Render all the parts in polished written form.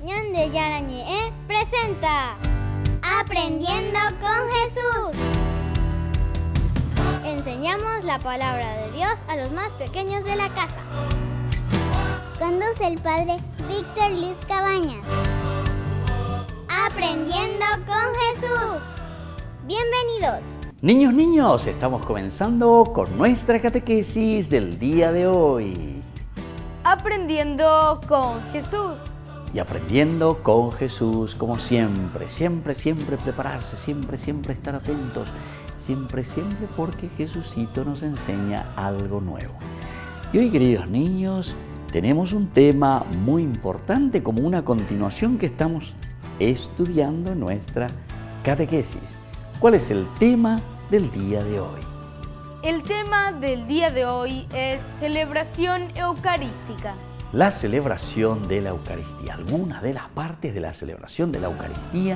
Ñande Yarañe presenta Aprendiendo con Jesús. Enseñamos la palabra de Dios a los más pequeños de la casa. Conduce el padre Víctor Luis Cabañas. Aprendiendo con Jesús. Bienvenidos. Niños, estamos comenzando con nuestra catequesis del día de hoy. Aprendiendo con Jesús. Y aprendiendo con Jesús, como siempre, siempre prepararse, siempre estar atentos, siempre porque Jesucito nos enseña algo nuevo. Y hoy, queridos niños, tenemos un tema muy importante como una continuación que estamos estudiando en nuestra catequesis. ¿Cuál es el tema del día de hoy? El tema del día de hoy es celebración eucarística. La celebración de la Eucaristía, algunas de las partes de la celebración de la Eucaristía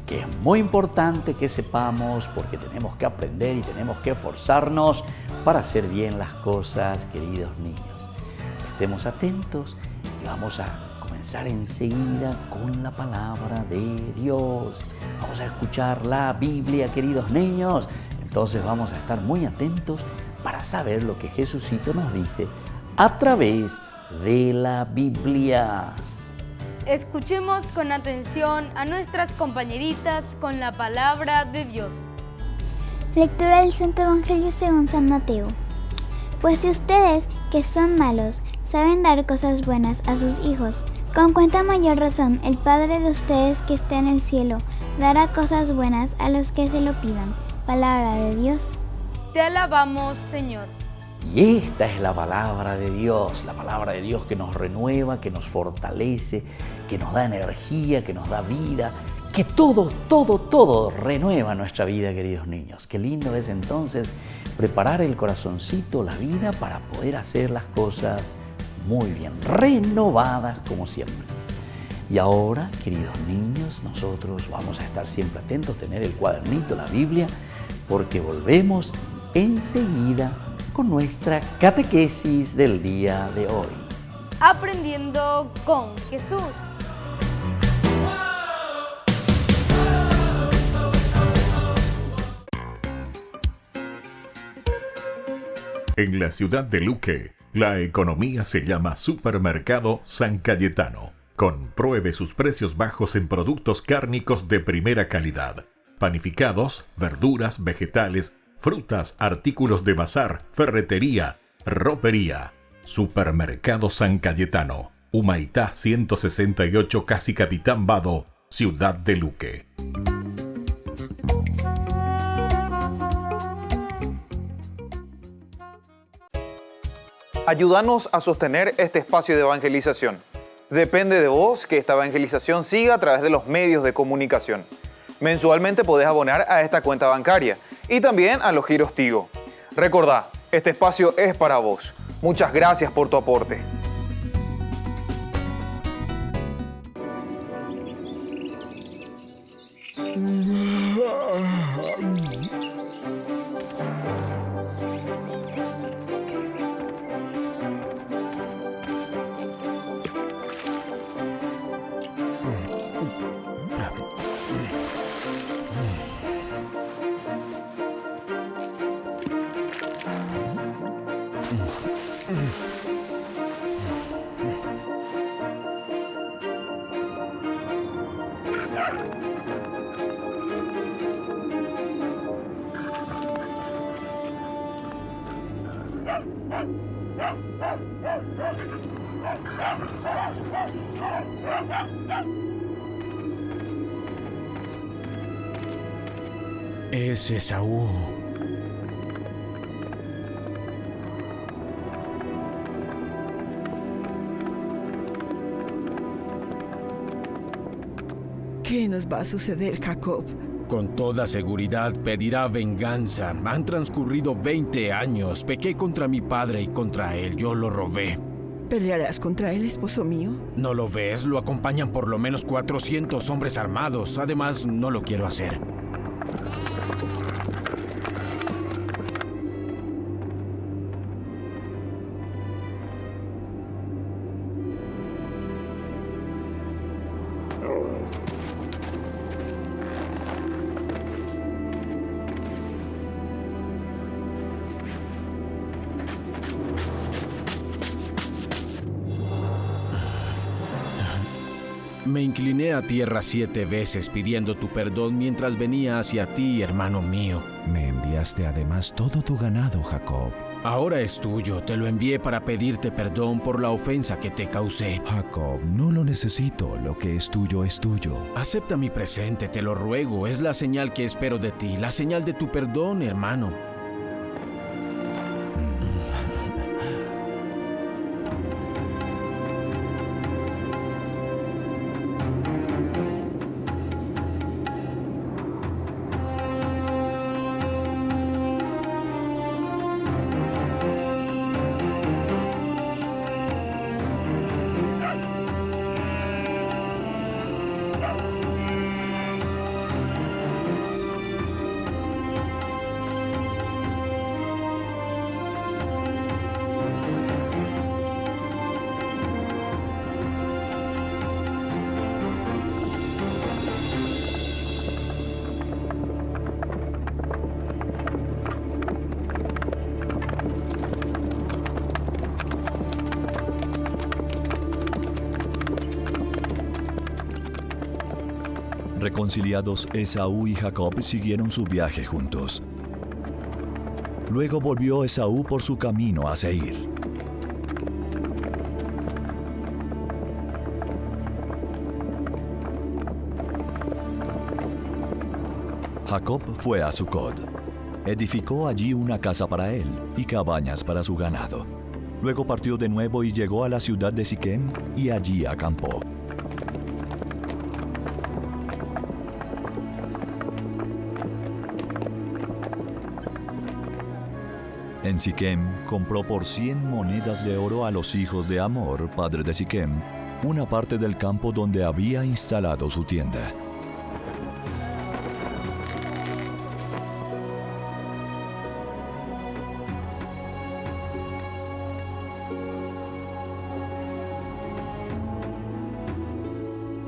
que es muy importante que sepamos porque tenemos que aprender y tenemos que esforzarnos para hacer bien las cosas, queridos niños. Estemos atentos y vamos a comenzar enseguida con la palabra de Dios. Vamos a escuchar la Biblia, queridos niños. Entonces vamos a estar muy atentos para saber lo que Jesucito nos dice a través de la Biblia. Escuchemos con atención a nuestras compañeritas con la palabra de Dios. Lectura del Santo Evangelio según San Mateo. Pues si ustedes, que son malos, saben dar cosas buenas a sus hijos, con cuánta mayor razón el Padre de ustedes que está en el cielo dará cosas buenas a los que se lo pidan. Palabra de Dios. Te alabamos, Señor. Y esta es la palabra de Dios, la palabra de Dios que nos renueva, que nos fortalece, que nos da energía, que nos da vida, que todo renueva nuestra vida, queridos niños. Qué lindo es entonces preparar el corazoncito, la vida, para poder hacer las cosas muy bien, renovadas como siempre. Y ahora, queridos niños, nosotros vamos a estar siempre atentos, tener el cuadernito, la Biblia, porque volvemos enseguida con nuestra catequesis del día de hoy. Aprendiendo con Jesús. En la ciudad de Luque, la economía se llama Supermercado San Cayetano. Compruebe sus precios bajos en productos cárnicos de primera calidad. Panificados, verduras, vegetales, frutas, artículos de bazar, ferretería, ropería. Supermercado San Cayetano, Humaitá 168, Casi Capitán Vado, Ciudad de Luque. Ayúdanos a sostener este espacio de evangelización. Depende de vos que esta evangelización siga a través de los medios de comunicación. Mensualmente podés abonar a esta cuenta bancaria y también a los giros Tigo. Recordá, este espacio es para vos. Muchas gracias por tu aporte. Es Esaú. ¿Qué nos va a suceder, Jacob? Con toda seguridad pedirá venganza. Han transcurrido 20 años. Pequé contra mi padre y contra él. Yo lo robé. ¿Pelearás contra él, esposo mío? ¿No lo ves? Lo acompañan por lo menos 400 hombres armados. Además, no lo quiero hacer. Me incliné a tierra 7 veces pidiendo tu perdón mientras venía hacia ti, hermano mío. Me enviaste además todo tu ganado, Jacob. Ahora es tuyo, te lo envié para pedirte perdón por la ofensa que te causé. Jacob, no lo necesito, lo que es tuyo es tuyo. Acepta mi presente, te lo ruego, es la señal que espero de ti, la señal de tu perdón, hermano. Reconciliados, Esaú y Jacob siguieron su viaje juntos. Luego volvió Esaú por su camino a Seir. Jacob fue a Sucot. Edificó allí una casa para él y cabañas para su ganado. Luego partió de nuevo y llegó a la ciudad de Siquem y allí acampó. En Siquem compró por 100 monedas de oro a los hijos de Hamor, padre de Siquem, una parte del campo donde había instalado su tienda.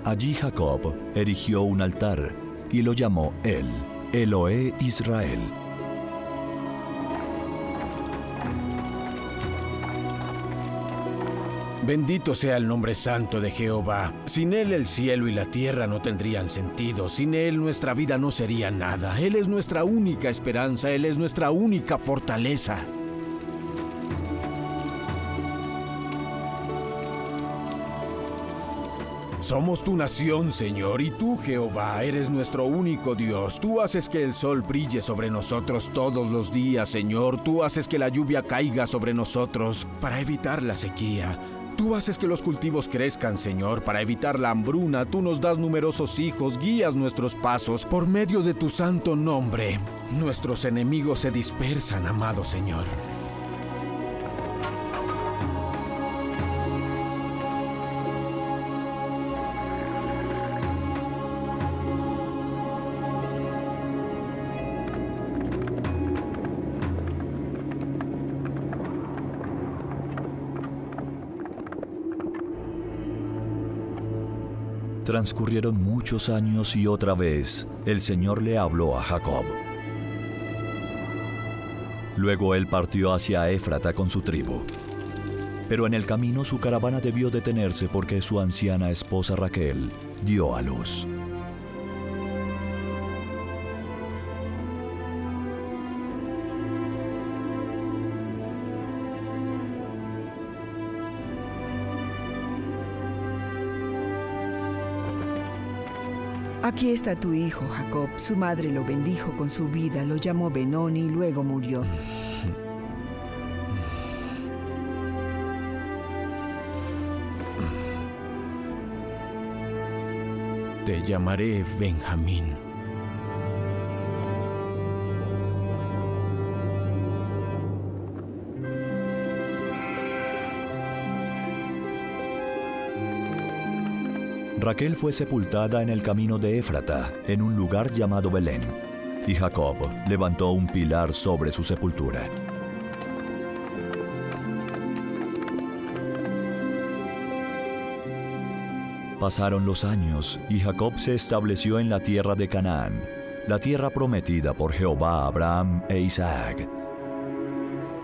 Allí Jacob erigió un altar y lo llamó Elohe Israel. Bendito sea el nombre santo de Jehová. Sin Él el cielo y la tierra no tendrían sentido. Sin Él nuestra vida no sería nada. Él es nuestra única esperanza. Él es nuestra única fortaleza. Somos tu nación, Señor, y tú, Jehová, eres nuestro único Dios. Tú haces que el sol brille sobre nosotros todos los días, Señor. Tú haces que la lluvia caiga sobre nosotros para evitar la sequía. Tú haces que los cultivos crezcan, Señor, para evitar la hambruna. Tú nos das numerosos hijos, guías nuestros pasos por medio de tu santo nombre. Nuestros enemigos se dispersan, amado Señor. Transcurrieron muchos años y otra vez el Señor le habló a Jacob. Luego él partió hacia Éfrata con su tribu. Pero en el camino su caravana debió detenerse porque su anciana esposa Raquel dio a luz. Aquí está tu hijo, Jacob. Su madre lo bendijo con su vida, lo llamó Benoni y luego murió. Te llamaré Benjamín. Raquel fue sepultada en el camino de Éfrata, en un lugar llamado Belén, y Jacob levantó un pilar sobre su sepultura. Pasaron los años y Jacob se estableció en la tierra de Canaán, la tierra prometida por Jehová a Abraham e Isaac.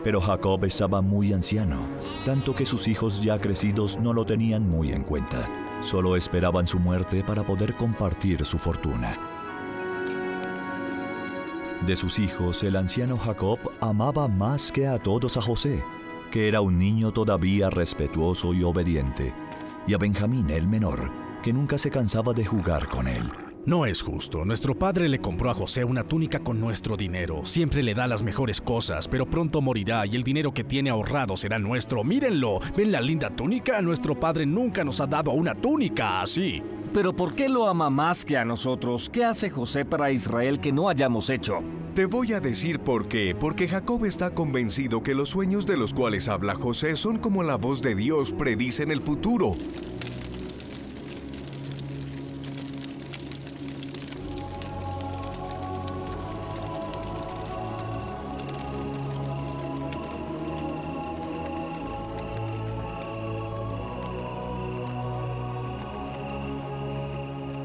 Pero Jacob estaba muy anciano, tanto que sus hijos ya crecidos no lo tenían muy en cuenta. Solo esperaban su muerte para poder compartir su fortuna. De sus hijos, el anciano Jacob amaba más que a todos a José, que era un niño todavía respetuoso y obediente, y a Benjamín, el menor, que nunca se cansaba de jugar con él. No es justo. Nuestro padre le compró a José una túnica con nuestro dinero. Siempre le da las mejores cosas, pero pronto morirá y el dinero que tiene ahorrado será nuestro. Mírenlo. ¿Ven la linda túnica? Nuestro padre nunca nos ha dado una túnica así. Pero ¿por qué lo ama más que a nosotros? ¿Qué hace José para Israel que no hayamos hecho? Te voy a decir por qué. Porque Jacob está convencido que los sueños de los cuales habla José son como la voz de Dios, predicen el futuro.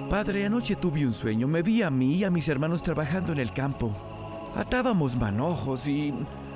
Padre, anoche tuve un sueño. Me vi a mí y a mis hermanos trabajando en el campo. Atábamos manojos y...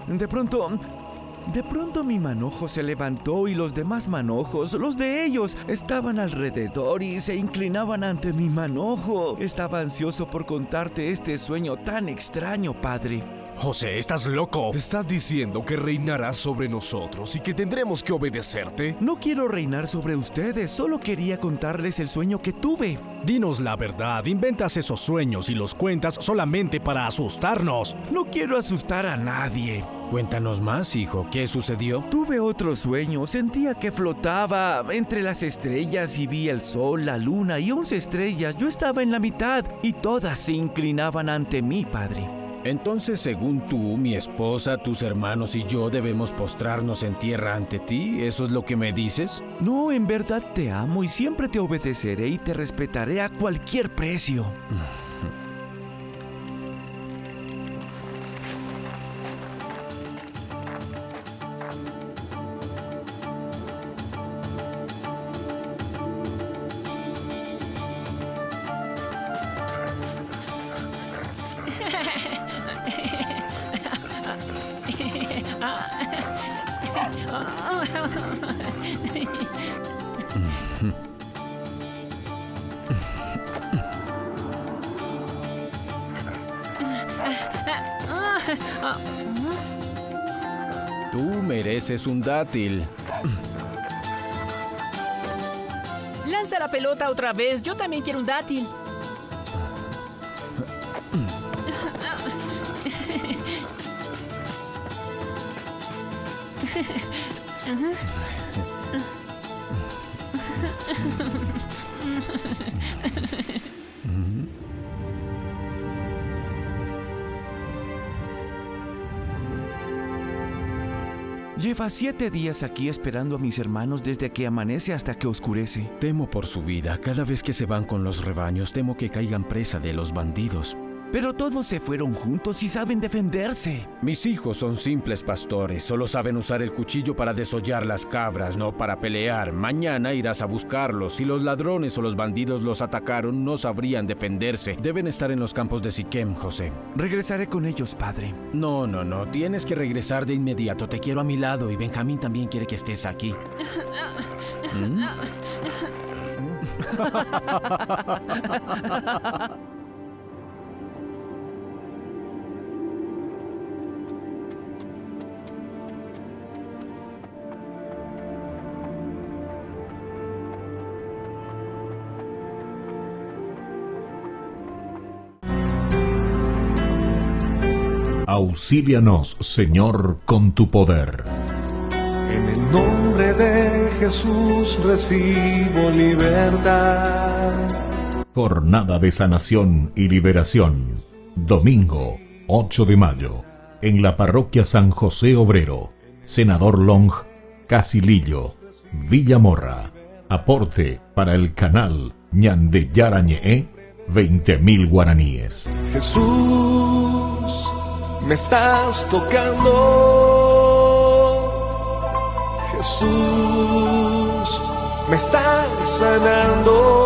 De pronto mi manojo se levantó y los demás manojos, los de ellos, estaban alrededor y se inclinaban ante mi manojo. Estaba ansioso por contarte este sueño tan extraño, Padre. José, ¿estás loco? ¿Estás diciendo que reinarás sobre nosotros y que tendremos que obedecerte? No quiero reinar sobre ustedes, solo quería contarles el sueño que tuve. Dinos la verdad, inventas esos sueños y los cuentas solamente para asustarnos. No quiero asustar a nadie. Cuéntanos más, hijo. ¿Qué sucedió? Tuve otro sueño. Sentía que flotaba entre las estrellas y vi el sol, la luna y 11 estrellas. Yo estaba en la mitad y todas se inclinaban ante mí, Padre. Entonces, según tú, mi esposa, tus hermanos y yo debemos postrarnos en tierra ante ti. ¿Eso es lo que me dices? No, en verdad te amo y siempre te obedeceré y te respetaré a cualquier precio. Tú mereces un dátil. Lanza la pelota otra vez. Yo también quiero un dátil. Lleva 7 días aquí esperando a mis hermanos desde que amanece hasta que oscurece. Temo por su vida. Cada vez que se van con los rebaños, temo que caigan presa de los bandidos. Pero todos se fueron juntos y saben defenderse. Mis hijos son simples pastores. Solo saben usar el cuchillo para desollar las cabras, no para pelear. Mañana irás a buscarlos. Si los ladrones o los bandidos los atacaron, no sabrían defenderse. Deben estar en los campos de Siquem, José. Regresaré con ellos, padre. No. Tienes que regresar de inmediato. Te quiero a mi lado y Benjamín también quiere que estés aquí. Auxílianos, Señor, con tu poder. En el nombre de Jesús recibo libertad. Jornada de sanación y liberación. Domingo, 8 de mayo. En la parroquia San José Obrero. Senador Long, Casilillo, Villamorra. Aporte para el canal Ñandeyarañe, 20.000 guaraníes. Jesús, me estás tocando. Jesús, me estás sanando.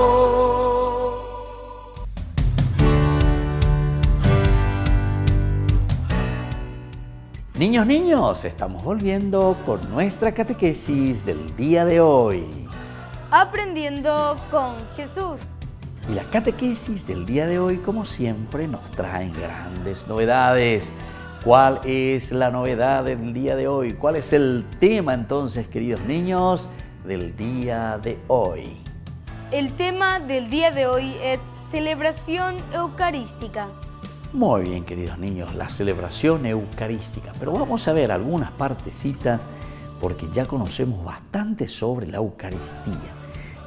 Niños, estamos volviendo con nuestra catequesis del día de hoy. Aprendiendo con Jesús. Y la catequesis del día de hoy, como siempre, nos traen grandes novedades. ¿Cuál es la novedad del día de hoy? ¿Cuál es el tema entonces, queridos niños, del día de hoy? El tema del día de hoy es celebración eucarística. Muy bien, queridos niños, la celebración eucarística. Pero vamos a ver algunas partecitas porque ya conocemos bastante sobre la Eucaristía.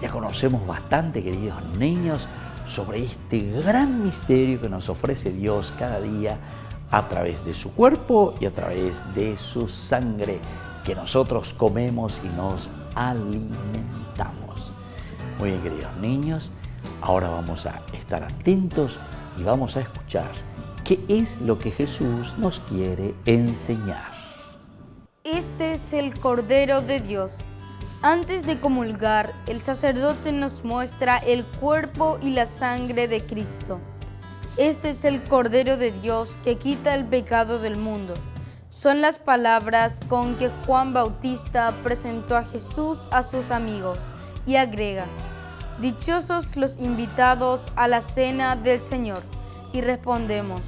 Ya conocemos bastante, queridos niños, sobre este gran misterio que nos ofrece Dios cada día a través de su cuerpo y a través de su sangre que nosotros comemos y nos alimentamos. Muy bien, queridos niños, ahora vamos a estar atentos y vamos a escuchar qué es lo que Jesús nos quiere enseñar. Este es el Cordero de Dios. Antes de comulgar, el sacerdote nos muestra el cuerpo y la sangre de Cristo. Este es el Cordero de Dios que quita el pecado del mundo. Son las palabras con que Juan Bautista presentó a Jesús a sus amigos y agrega: dichosos los invitados a la cena del Señor. Y respondemos: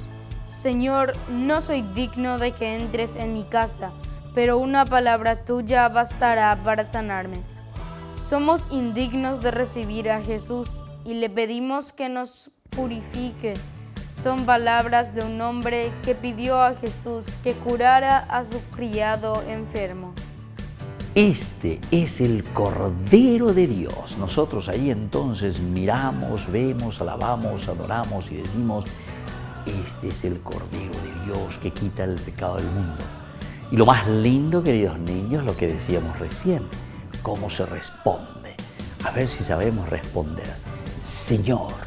Señor, no soy digno de que entres en mi casa, pero una palabra tuya bastará para sanarme. Somos indignos de recibir a Jesús y le pedimos que nos purifique. Son palabras de un hombre que pidió a Jesús que curara a su criado enfermo. Este es el Cordero de Dios. Nosotros ahí entonces miramos, vemos, alabamos, adoramos y decimos: este es el Cordero de Dios que quita el pecado del mundo. Y lo más lindo, queridos niños, lo que decíamos recién, cómo se responde. A ver si sabemos responder. Señor,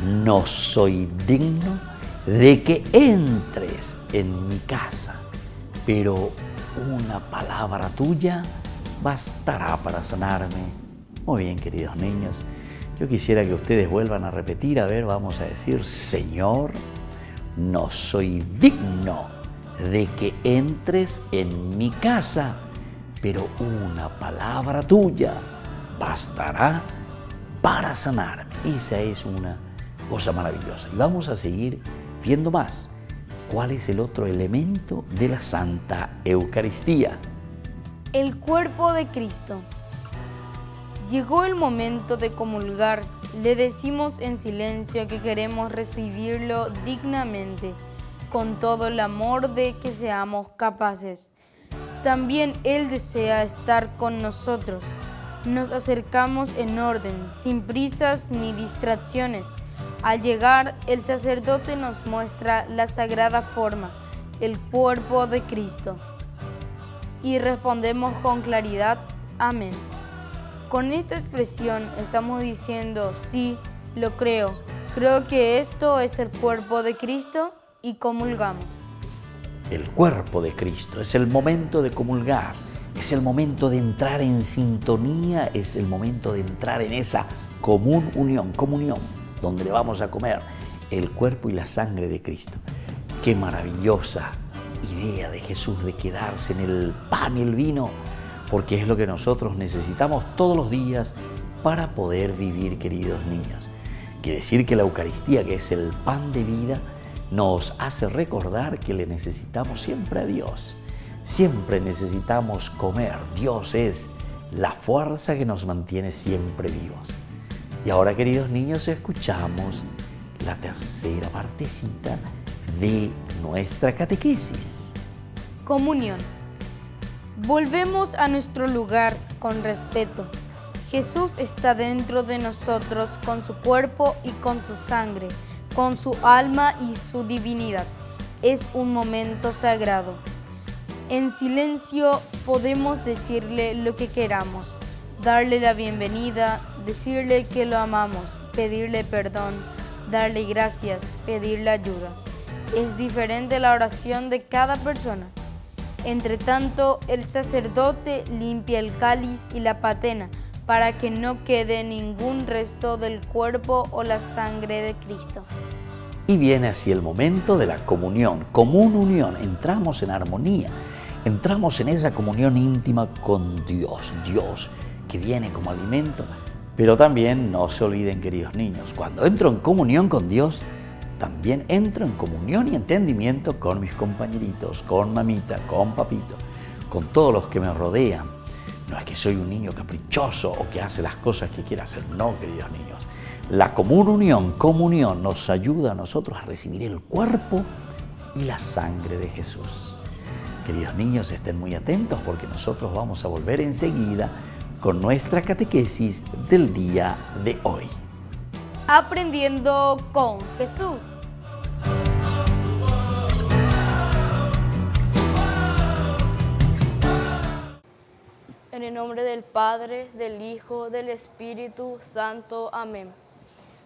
no soy digno de que entres en mi casa, pero una palabra tuya bastará para sanarme. Muy bien, queridos niños, yo quisiera que ustedes vuelvan a repetir. A ver, vamos a decir: Señor, no soy digno de que entres en mi casa, pero una palabra tuya bastará para sanarme. Esa es una cosa maravillosa. Y vamos a seguir viendo más. ¿Cuál es el otro elemento de la Santa Eucaristía? El cuerpo de Cristo. Llegó el momento de comulgar. Le decimos en silencio que queremos recibirlo dignamente, con todo el amor de que seamos capaces. También Él desea estar con nosotros. Nos acercamos en orden, sin prisas ni distracciones. Al llegar, el sacerdote nos muestra la sagrada forma, el cuerpo de Cristo. Y respondemos con claridad: amén. Con esta expresión estamos diciendo: sí, lo creo. Creo que esto es el cuerpo de Cristo, y comulgamos. El cuerpo de Cristo. Es el momento de comulgar. Es el momento de entrar en sintonía. Es el momento de entrar en esa comunión, donde le vamos a comer el cuerpo y la sangre de Cristo. Qué maravillosa idea de Jesús de quedarse en el pan y el vino, porque es lo que nosotros necesitamos todos los días para poder vivir, queridos niños. Quiere decir que la Eucaristía, que es el pan de vida, nos hace recordar que le necesitamos siempre a Dios. Siempre necesitamos comer. Dios es la fuerza que nos mantiene siempre vivos. Y ahora, queridos niños, escuchamos la tercera partecita de nuestra catequesis. Comunión. Volvemos a nuestro lugar con respeto. Jesús está dentro de nosotros con su cuerpo y con su sangre, con su alma y su divinidad. Es un momento sagrado. En silencio podemos decirle lo que queramos, darle la bienvenida, decirle que lo amamos, pedirle perdón, darle gracias, pedirle ayuda. Es diferente la oración de cada persona. Entre tanto, el sacerdote limpia el cáliz y la patena para que no quede ningún resto del cuerpo o la sangre de Cristo. Y viene así el momento de la comunión, común unión. Entramos en armonía, entramos en esa comunión íntima con Dios, Dios que viene como alimento. Pero también no se olviden, queridos niños, cuando entro en comunión con Dios, también entro en comunión y entendimiento con mis compañeritos, con mamita, con papito, con todos los que me rodean. No es que soy un niño caprichoso o que hace las cosas que quiere hacer, no, queridos niños. La común unión, comunión, nos ayuda a nosotros a recibir el cuerpo y la sangre de Jesús. Queridos niños, estén muy atentos porque nosotros vamos a volver enseguida con nuestra catequesis del día de hoy. Aprendiendo con Jesús. En el nombre del Padre, del Hijo, del Espíritu Santo. Amén.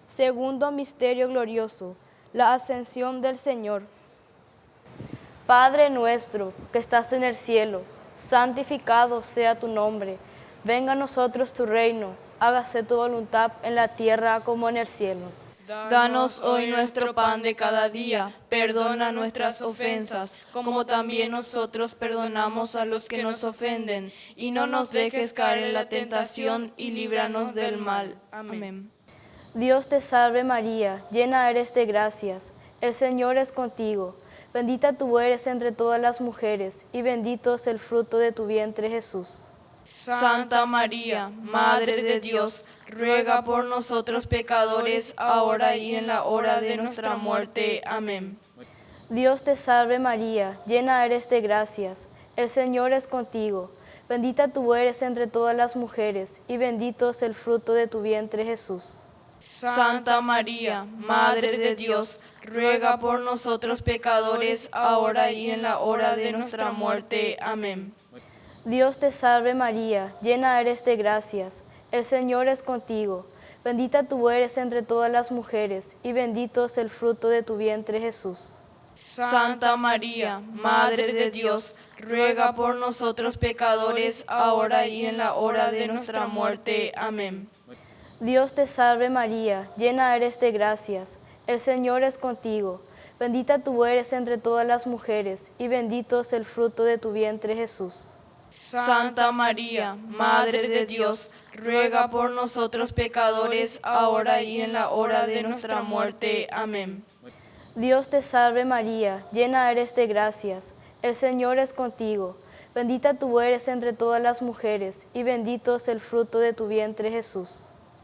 Segundo misterio glorioso, la ascensión del Señor. Padre nuestro que estás en el cielo, santificado sea tu nombre. Venga a nosotros tu reino, hágase tu voluntad en la tierra como en el cielo. Danos hoy nuestro pan de cada día, perdona nuestras ofensas, como también nosotros perdonamos a los que nos ofenden, y no nos dejes caer en la tentación, y líbranos del mal. Amén. Dios te salve María, llena eres de gracias, el Señor es contigo. Bendita tú eres entre todas las mujeres, y bendito es el fruto de tu vientre Jesús. Santa María, Madre de Dios, ruega por nosotros pecadores, ahora y en la hora de nuestra muerte. Amén. Dios te salve María, llena eres de gracias, el Señor es contigo. Bendita tú eres entre todas las mujeres, y bendito es el fruto de tu vientre Jesús. Santa María, Madre de Dios, ruega por nosotros pecadores, ahora y en la hora de nuestra muerte. Amén. Dios te salve María, llena eres de gracias, el Señor es contigo. Bendita tú eres entre todas las mujeres, y bendito es el fruto de tu vientre Jesús. Santa María, Madre de Dios, ruega por nosotros pecadores, ahora y en la hora de nuestra muerte. Amén. Dios te salve María, llena eres de gracias, el Señor es contigo. Bendita tú eres entre todas las mujeres, y bendito es el fruto de tu vientre Jesús. Santa María, Madre de Dios, ruega por nosotros pecadores, ahora y en la hora de nuestra muerte. Amén. Dios te salve María, llena eres de gracias, el Señor es contigo. Bendita tú eres entre todas las mujeres, y bendito es el fruto de tu vientre Jesús.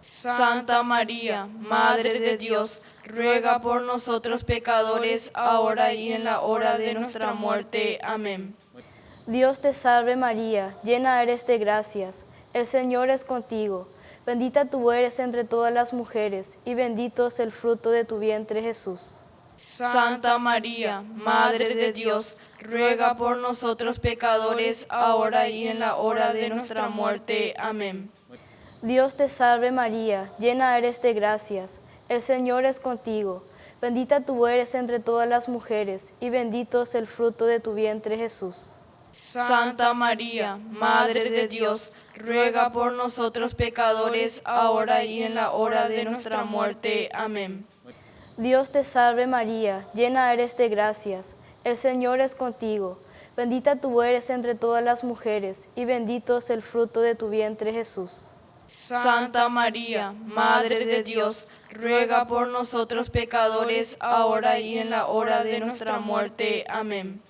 Santa María, Madre de Dios, ruega por nosotros pecadores, ahora y en la hora de nuestra muerte. Amén. Dios te salve María, llena eres de gracias, el Señor es contigo. Bendita tú eres entre todas las mujeres, y bendito es el fruto de tu vientre Jesús. Santa María, Madre de Dios, ruega por nosotros pecadores, ahora y en la hora de nuestra muerte. Amén. Dios te salve María, llena eres de gracias, el Señor es contigo. Bendita tú eres entre todas las mujeres, y bendito es el fruto de tu vientre Jesús. Santa María, Madre de Dios, ruega por nosotros pecadores, ahora y en la hora de nuestra muerte. Amén. Dios te salve María, llena eres de gracias, el Señor es contigo. Bendita tú eres entre todas las mujeres, y bendito es el fruto de tu vientre Jesús. Santa María, Madre de Dios, ruega por nosotros pecadores, ahora y en la hora de nuestra muerte. Amén.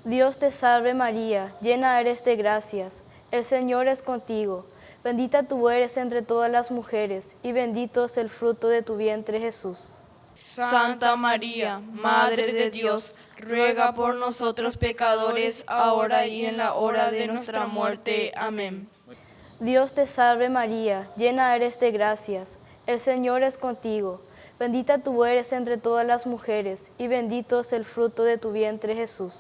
Dios te salve María, llena eres de gracias, el Señor es contigo. Bendita tú eres entre todas las mujeres, y bendito es el fruto de tu vientre Jesús. Santa María, Madre de Dios, ruega por nosotros pecadores, ahora y en la hora de nuestra muerte. Amén. Dios te salve María, llena eres de gracias, el Señor es contigo. Bendita tú eres entre todas las mujeres, y bendito es el fruto de tu vientre Jesús.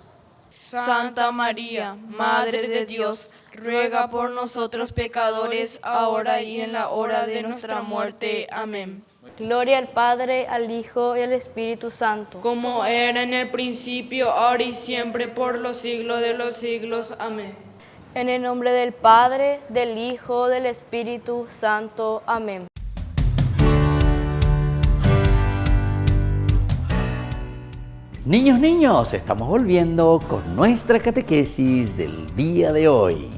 Santa María, Madre de Dios, ruega por nosotros pecadores, ahora y en la hora de nuestra muerte. Amén. Gloria al Padre, al Hijo y al Espíritu Santo. Como era en el principio, ahora y siempre, por los siglos de los siglos. Amén. En el nombre del Padre, del Hijo, del Espíritu Santo. Amén. Niños, estamos volviendo con nuestra catequesis del día de hoy.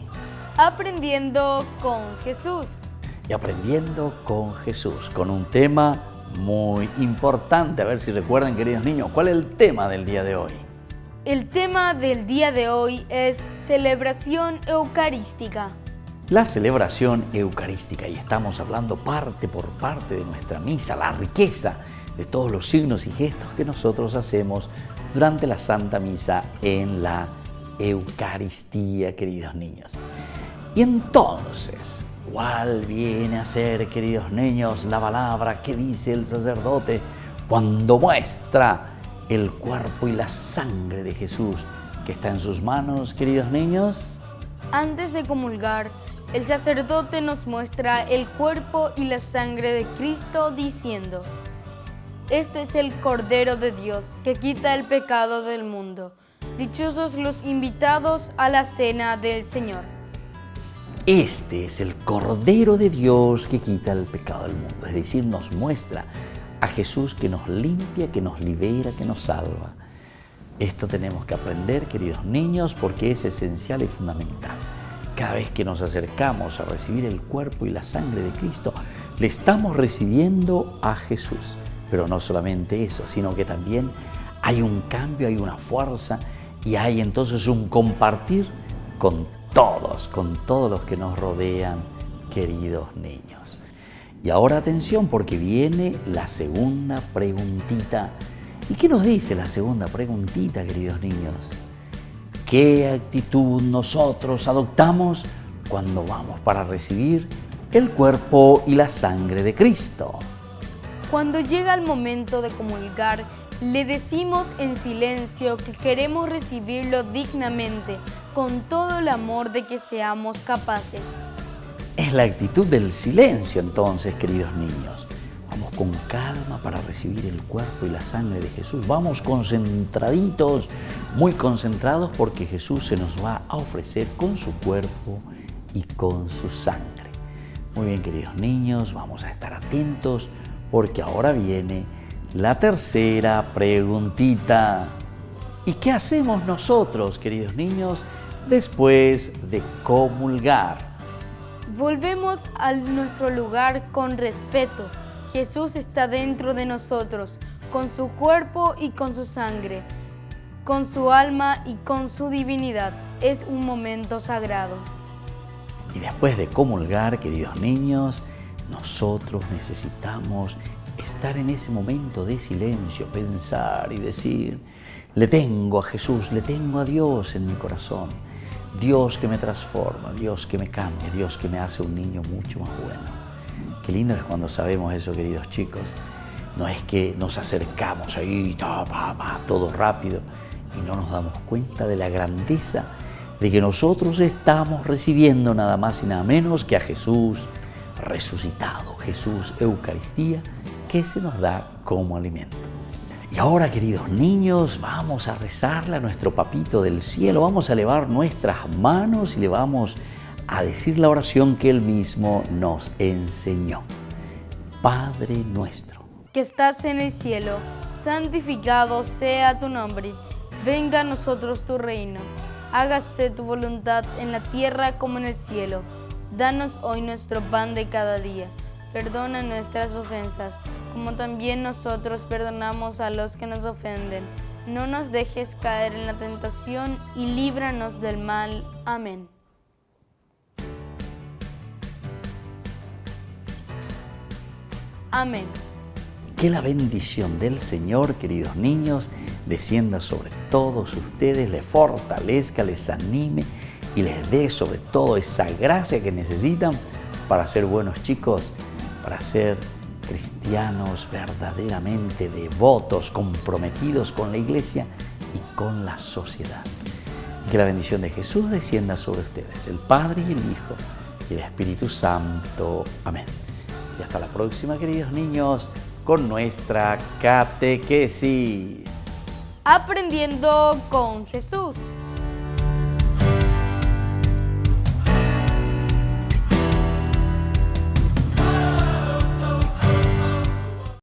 Aprendiendo con Jesús. Y aprendiendo con Jesús, con un tema muy importante. A ver si recuerdan, queridos niños, ¿cuál es el tema del día de hoy? El tema del día de hoy es celebración eucarística. La celebración eucarística, y estamos hablando parte por parte de nuestra misa, la riqueza de todos los signos y gestos que nosotros hacemos durante la Santa Misa en la Eucaristía, queridos niños. Y entonces, ¿cuál viene a ser, queridos niños, la palabra que dice el sacerdote cuando muestra el cuerpo y la sangre de Jesús que está en sus manos, queridos niños? Antes de comulgar, el sacerdote nos muestra el cuerpo y la sangre de Cristo diciendo: Este es el Cordero de Dios que quita el pecado del mundo. Dichosos los invitados a la cena del Señor. Este es el Cordero de Dios que quita el pecado del mundo. Es decir, nos muestra a Jesús que nos limpia, que nos libera, que nos salva. Esto tenemos que aprender, queridos niños, porque es esencial y fundamental. Cada vez que nos acercamos a recibir el cuerpo y la sangre de Cristo, le estamos recibiendo a Jesús. Pero no solamente eso, sino que también hay un cambio, hay una fuerza y hay entonces un compartir con todos los que nos rodean, queridos niños. Y ahora atención, porque viene la segunda preguntita. ¿Y qué nos dice la segunda preguntita, queridos niños? ¿Qué actitud nosotros adoptamos cuando vamos para recibir el cuerpo y la sangre de Cristo? Cuando llega el momento de comulgar, le decimos en silencio que queremos recibirlo dignamente, con todo el amor de que seamos capaces. Es la actitud del silencio entonces, queridos niños. Vamos con calma para recibir el cuerpo y la sangre de Jesús. Vamos concentraditos, muy concentrados, porque Jesús se nos va a ofrecer con su cuerpo y con su sangre. Muy bien, queridos niños, vamos a estar atentos, porque ahora viene la tercera preguntita. ¿Y qué hacemos nosotros, queridos niños, después de comulgar? Volvemos a nuestro lugar con respeto. Jesús está dentro de nosotros, con su cuerpo y con su sangre, con su alma y con su divinidad. Es un momento sagrado. Y después de comulgar, queridos niños, nosotros necesitamos estar en ese momento de silencio, pensar y decir: le tengo a Jesús, le tengo a Dios en mi corazón. Dios que me transforma, Dios que me cambia, Dios que me hace un niño mucho más bueno. Qué lindo es cuando sabemos eso, queridos chicos. No es que nos acercamos ahí, todo rápido, y no nos damos cuenta de la grandeza de que nosotros estamos recibiendo nada más y nada menos que a Jesús resucitado, Jesús Eucaristía, que se nos da como alimento. Y ahora, queridos niños, vamos a rezarle a nuestro Papito del Cielo, vamos a elevar nuestras manos y le vamos a decir la oración que Él mismo nos enseñó. Padre nuestro, que estás en el cielo, santificado sea tu nombre. Venga a nosotros tu reino. Hágase tu voluntad en la tierra como en el cielo. Danos hoy nuestro pan de cada día. Perdona nuestras ofensas, como también nosotros perdonamos a los que nos ofenden. No nos dejes caer en la tentación y líbranos del mal. Amén. Amén. Que la bendición del Señor, queridos niños, descienda sobre todos ustedes, les fortalezca, les anime y les dé sobre todo esa gracia que necesitan para ser buenos chicos, para ser cristianos verdaderamente devotos, comprometidos con la Iglesia y con la sociedad. Y que la bendición de Jesús descienda sobre ustedes, el Padre y el Hijo y el Espíritu Santo. Amén. Y hasta la próxima, queridos niños, con nuestra catequesis. Aprendiendo con Jesús.